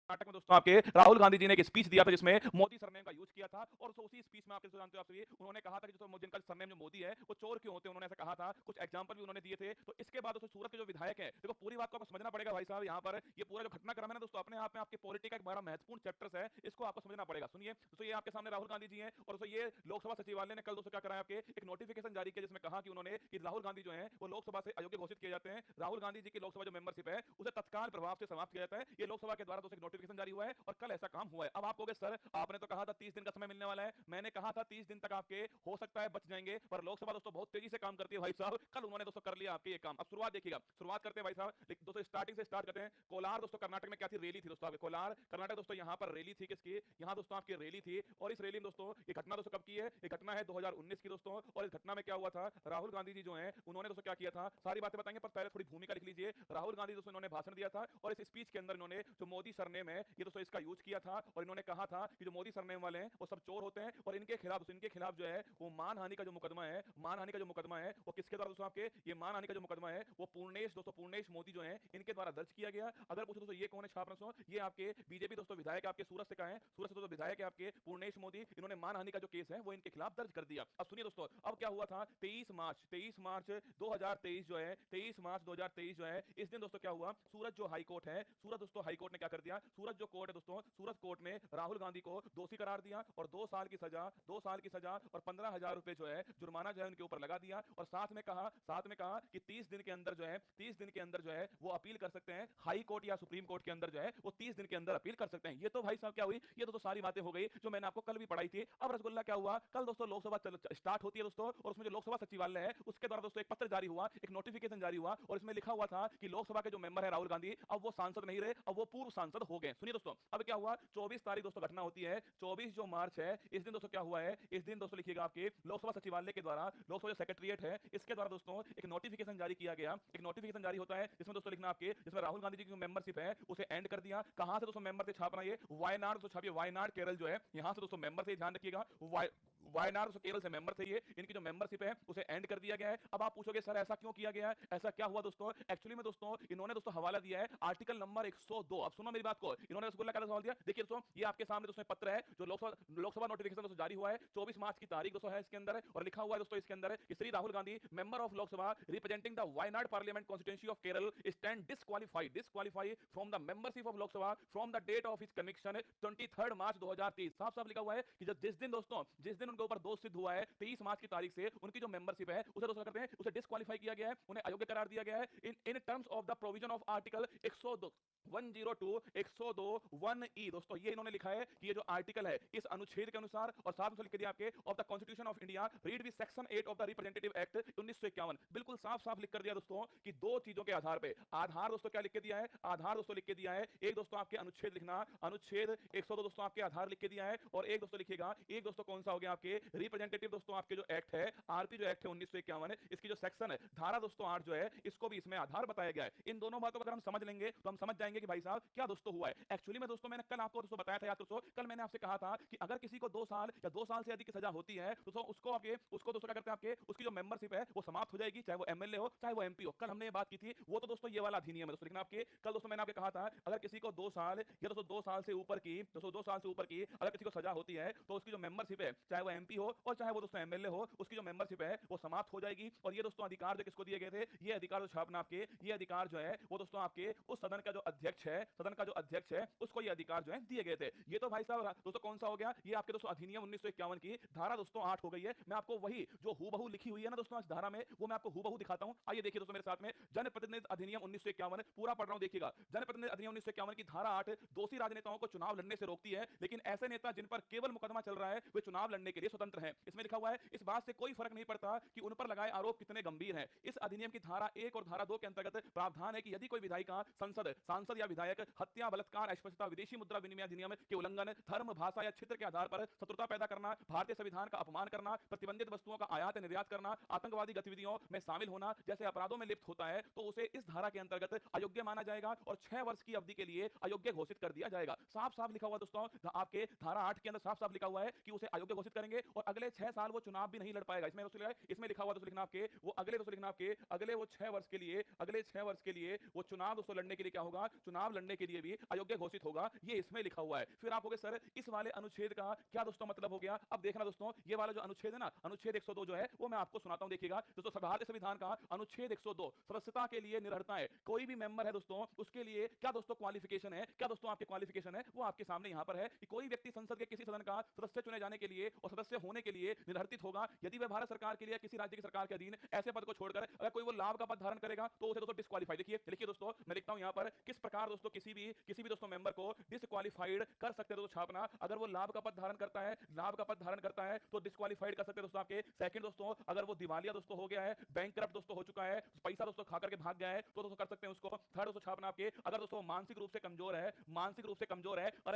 नाटक में दोस्तों आपके राहुल गांधी जी ने एक स्पीच दिया था जिसमें मोदी सरनेम का यूज किया था और उसी स्पीच में आपके जानते हो आप सभी उन्होंने कहा था कि जो जिनका सरनेम जो मोदी है वो चोर क्यों होते हैं, उन्होंने ऐसा कहा था। कुछ एग्जांपल भी उन्होंने दिए थे। तो इसके बाद दोस्तों सूरत के जो विधायक हैं, देखो पूरी बात को आपको समझना पड़ेगा भाई साहब। यहाँ पर ये पूरा जो घटनाक्रम है ना दोस्तों, अपने आप में आपके पॉलिटिक्स का एक बड़ा महत्वपूर्ण चैप्टर्स है, इसको आपको समझना पड़ेगा। सुनिए दोस्तों, ये आपके सामने राहुल गांधी जी हैं और दोस्तों ये लोकसभा सचिवालय ने कल दोस्तों क्या कराया, आपके एक नोटिफिकेशन जारी किया जिसमें कहा कि उन्होंने कि राहुल गांधी जो है वो लोकसभा से अयोग्य घोषित किए जाते हैं। राहुल गांधी जी की लोकसभा जो मेंबरशिप है उसे तत्काल प्रभाव से समाप्त किया जाता है। ये लोकसभा के द्वारा दोस्तों एक नोटिफिकेशन जारी हुआ है और कल ऐसा काम हुआ है। अब आप कहोगे सर आपने तो कहा था 30 दिन का समय मिलने वाला है। मैंने कहा था 30 दिन तक आपके हो सकता है बच जाएंगे, पर लोकसभा दोस्तों बहुत तेजी से काम करती है भाई साहब। कल उन्होंने दोस्तों कर लिया आपके ये काम। अब शुरुआत देखिएगा, शुरुआत करते हैं भाई साहब दोस्तों, स्टार्टिंग से स्टार्ट करते हैं। कोलार दोस्तों कर्नाटक में क्या थी, रैली थी दोस्तों आपके कोलार कर्नाटक दोस्तों। यहाँ पर रैली थी किसकी, यहाँ दोस्तों आपकी रैली थी। और इस रैली में दोस्तों ये घटना दोस्तों कब की है, ये घटना है 2019 की दोस्तों। और इस घटना में क्या हुआ था, राहुल गांधी जी जो है उन्होंने दोस्तों क्या किया था, सारी बातें बताएंगे पर पहले थोड़ी भूमिका लिख लीजिए। राहुल गांधी दोस्तों इन्होंने भाषण दिया था और इस स्पीच के अंदर इन्होंने जो मोदी सरनेम है ये दोस्तों इसका यूज किया था और इन्होंने कहा था कि जो मोदी सरनेम वाले हैं वो सब चोर होते हैं और इनके खिलाफ जो है वो मानहानि का जो मुकदमा है, मानहानि का जो मुकदमा है वो किसके द्वारा दोस्तों, आपके ये मानहानि का जो मुकदमा है वो पूर्णेश दोस्तों, पूर्णेश मोदी जो है इनके द्वारा दर्ज किया गया। अगर पूछो दोस्तों ये कौन है छाप दोस्तों, ये आपके बीजेपी दोस्तों विधायक आपके सूरत से कहा है, सूरत से दोस्तों विधायक है आपके पूर्णेश मोदी। इन्होंने मानहानि का जो केस है वो इनके खिलाफ दर्ज कर दिया। अब सुनिए दोस्तों अब क्या हुआ था, 23 मार्च 2023 जो है 23 मार्च 2023 जो है इस दिन दोस्तों क्या हुआ, सूरत जो हाई कोर्ट है, सूरत दोस्तों हाई कोर्ट ने क्या कर दिया, सूरत जो कोर्ट है दोस्तों, सूरत कोर्ट ने राहुल गांधी को दोषी करार दिया और 2 साल की सजा, 2 साल की सजा और 15,000 रुपए जो है जुर्माना जो है उनके ऊपर लगा दिया। और साथ में कहा कि 30 दिन के अंदर जो है 30 दिन के अंदर जो है वो अपील कर सकते हैं हाई कोर्ट या सुप्रीम कोर्ट के अंदर जो है वो 30 दिन के अंदर अपील कर सकते हैं। ये तो भाई साहब क्या हुई, ये तो सारी बातें हो गई जो मैंने आपको कल भी पढ़ाई थी। अब रसगुल्ला क्या हुआ, कल दोस्तों लोकसभा स्टार्ट होती है दोस्तों और उसमें जो लोकसभा सचिवालय है उसके द्वारा दोस्तों एक पत्र जारी हुआ, एक नोटिफिकेशन जारी हुआ और इसमें लिखा हुआ था कि लोकसभा के जो मेंबर है राहुल गांधी अब वो सांसद नहीं रहे, अब वो पूर्व सांसद हो गए। सुनिए दोस्तों अब क्या हुआ, 24 तारीख दोस्तों घटना होती है, 24 जो मार्च है इस दिन दोस्तों क्या हुआ है, इस दिन दोस्तों लिखिएगा आपके लोकसभा सचिवालय के द्वारा, लोकसभा सेक्रेटरीट है इसके द्वारा दोस्तों एक नोटिफिकेशन जारी किया गया। एक नोटिफिकेशन जारी होता है जिसमें दोस्तों लिखना आपके, जिसमें राहुल गांधी जी की जो मेंबरशिप है उसे एंड कर दिया। कहां से दोस्तों मेंबर से छापना, ये वायनाड दोस्तों छापिए, वायनाड केरल जो है यहां से दोस्तों मेंबर से ध्यान रखिएगा, वायनाड दोस्तों केरल से मेंबर थे ये, इनकी जो मेंबरशिप है उसे एंड कर दिया गया है। अब आप पूछोगे सर ऐसा क्यों किया गया है, ऐसा क्या हुआ दोस्तों, एक्चुअली में दोस्तों इन्होंने दोस्तों हवाला दिया है आर्टिकल नंबर 102। अब सुनो मेरी बात को, इन्होंने रसगुल्ला का सवाल दिया, देखिए दोस्तों ये आपके सामने दोस्तों पत्र है जो लोकसभा नोटिफिकेशन दोस्तों जारी हुआ है 24 मार्च की तारीख दोस्तों है इसके अंदर और लिखा हुआ है दोस्तों इसके अंदर कि Shri Rahul Gandhi member of Lok Sabha representing the Wayanad parliament constituency of Kerala stand disqualified from the membership of Lok Sabha from the date of his conviction 23 March 2023। साफ साफ लिखा हुआ है कि जिस दिन दोस्तों जिस दिन उनके ऊपर दोष सिद्ध हुआ है 23 मार्च की तारीख से उनकी जो मेंबरशिप है उसे दोस्तों करते हैं उसे डिस्क्वालीफाई किया गया है, उन्हें अयोग्य करार दिया गया है in terms of the provision of article 102 102 102 1E। दोस्तों ये इन्होंने लिखा है कि ये जो आर्टिकल है इस अनुच्छेद के अनुसार और साथ में लिख दिया आपके of the constitution of India read with section 8 of the representative act 1951। बिल्कुल साफ साफ लिख कर दिया दोस्तों कि दो चीजों के आधार पे, आधार दोस्तों क्या लिख के दिया है, आधार दोस्तों लिख के दिया है, एक दोस्तों आपके अनुच्छेद लिखना, अनुच्छेद 102 दोस्तों आपके आधार लिख के दिया है और एक दोस्तों लिखिएगा, एक दोस्तों कौन सा हो गया आपके रिप्रेजेंटेटिव दोस्तों आपके जो एक्ट है आरपी जो एक्ट है 1951 इसकी जो सेक्शन है धारा दोस्तों 8 जो है इसको भी इसमें आधार बताया गया है। इन दोनों बातों को अगर हम समझ लेंगे तो हम समझ जाएंगे कि भाई साहब क्या दोस्तों हुआ है। एक्चुअली में दोस्तों मैंने कल आपको दोस्तों बताया था, याद दोस्तों कल मैंने आपसे कहा था कि अगर किसी को 2 साल या 2 साल से अधिक की सजा होती है तो उसको दोस्तों क्या करते हैं आपके उसकी जो मेंबरशिप है वो समाप्त हो जाएगी, चाहे वो एमएलए हो चाहे वो एमपी हो। कल हमने ये बात की थी, वो तो दोस्तों ये वाला अधिनियम है दोस्तों, लेकिन आपके कल दोस्तों मैंने आपको कहा था अगर किसी को 2 साल या दोस्तों 2 साल से ऊपर की दोस्तों 2 साल से ऊपर की अगर किसी को सजा होती है तो उसकी जो मेंबरशिप है चाहे वो एमपी हो और चाहे वो दोस्तों एमएलए हो उसकी जो मेंबरशिप है वो समाप्त हो जाएगी। और ये दोस्तों अधिकार जो किसको दिए गए थे, ये अधिकार जो छापना आपके ये अधिकार जो है वो दोस्तों आपके उस सदन का जो अध्यक्ष है, सदन का जो अध्यक्ष है उसको ये अधिकार जो है दिए गए थे। ये तो भाई साहब दोस्तों कौन सा हो गया, ये आपके दोस्तों अधिनियम 1951 की धारा दोस्तों 8 हो गई है। मैं आपको वही जो हूबहू लिखी हुई है ना दोस्तों इस धारा में वो मैं आपको हूबहू दिखाता हूं। आइए देखिए दोस्तों मेरे साथ में, जनप्रतिनिधि अधिनियम 1951 पूरा पढ़ रहा हूं, देखिएगा। जनप्रतिनिधि अधिनियम 1951 की धारा 8 दोषी राजनेताओं को चुनाव लड़ने से रोकती है, लेकिन ऐसे नेता जिन पर केवल मुकदमा चल रहा है वे चुनाव लड़ने के लिए स्वतंत्र हैं। इसमें लिखा हुआ है इस बात से कोई फर्क नहीं पड़ता कि उन पर लगाए आरोप कितने गंभीर हैं। इस अधिनियम की धारा 1 और धारा 2 के अंतर्गत प्रावधान है कि यदि कोई विधायिका, संसद, सांसद या विधायक हत्या, बलात्कार, अस्पृश्यता, विदेशी मुद्रा विनिमय अधिनियम के उल्लंघन, धर्म, भाषा या क्षेत्र के आधार पर शत्रुता पैदा करना, भारतीय संविधान का अपमान करना, प्रतिबंधित वस्तुओं का आयात निर्यात करना, आतंकवादी गतिविधियों में शामिल होना जैसे अपराधों में लिप्त होता है तो उसे इस धारा के अंतर्गत अयोग्य माना जाएगा और 6 वर्ष की अवधि के लिए अयोग्य घोषित कर दिया जाएगा। साफ साफ लिखा हुआ दोस्तों आपके धारा 8 के अंदर साफ साफ लिखा हुआ है कि उसे अयोग्य घोषित करेंगे और अगले 6 साल वो चुनाव भी नहीं लड़ पाएगा। इसमें लिखा हुआ दोस्तों लिखना आपके वो अगले दोस्तों लिखना आपके अगले वो 6 वर्ष के लिए, अगले 6 वर्ष के लिए वो चुनाव दोस्तों लड़ने के लिए क्या होगा, चुनाव लड़ने के लिए भी अयोग्य घोषित होगा, ये इसमें लिखा हुआ है। फिर आप कहोगे सर इस वाले अनुच्छेद का क्या दोस्तों मतलब हो गया? अब देखना दोस्तों, ये वाला जो अनुच्छेद है ना, अनुच्छेद 102 जो है वो मैं आपको सुनाता हूं। देखिएगा दोस्तों, भारतीय संविधान का अनुच्छेद 102 सदस्यता के लिए निर्भरता है। कोई भी मेंबर है दोस्तों, उसके लिए क्या दोस्तों क्वालिफिकेशन है, क्या दोस्तों आपके क्वालिफिकेशन है, वो आपके सामने यहां पर है कि कोई व्यक्ति संसद के किसी सदन का सदस्य चुने जाने के लिए और सदस्य होने के लिए निर्धारित होगा यदि वह भारत सरकार के लिए किसी राज्य की सरकार के अधीन ऐसे पद को छोड़कर अगर कोई वो लाभ का पद धारण करेगा तो उसे दोस्तों डिस्क्वालीफाई। देखिए लिखिए दोस्तों, मैं लिखता हूं यहां पर किस प्रकार दोस्तों किसी भी दोस्तों मेंबर को डिस्क्वालीफाइड कर सकते हैं। दोस्तों छापना, अगर वो लाभ का पद धारण करता है, लाभ का पद धारण करता है तो डिस्क्वालीफाइड कर सकते हैं दोस्तों आपके। सेकंड दोस्तों, अगर वो दिवालिया दोस्तों हो गया है, बैंकरप्ट दोस्तों हो चुका है, पैसा दोस्तों खा करके भाग गया है तो दोस्तों कर सकते हैं उसको। थर्ड दोस्तों छापना आपके, अगर दोस्तों मानसिक रूप से कमजोर है, मानसिक रूप से कमजोर है और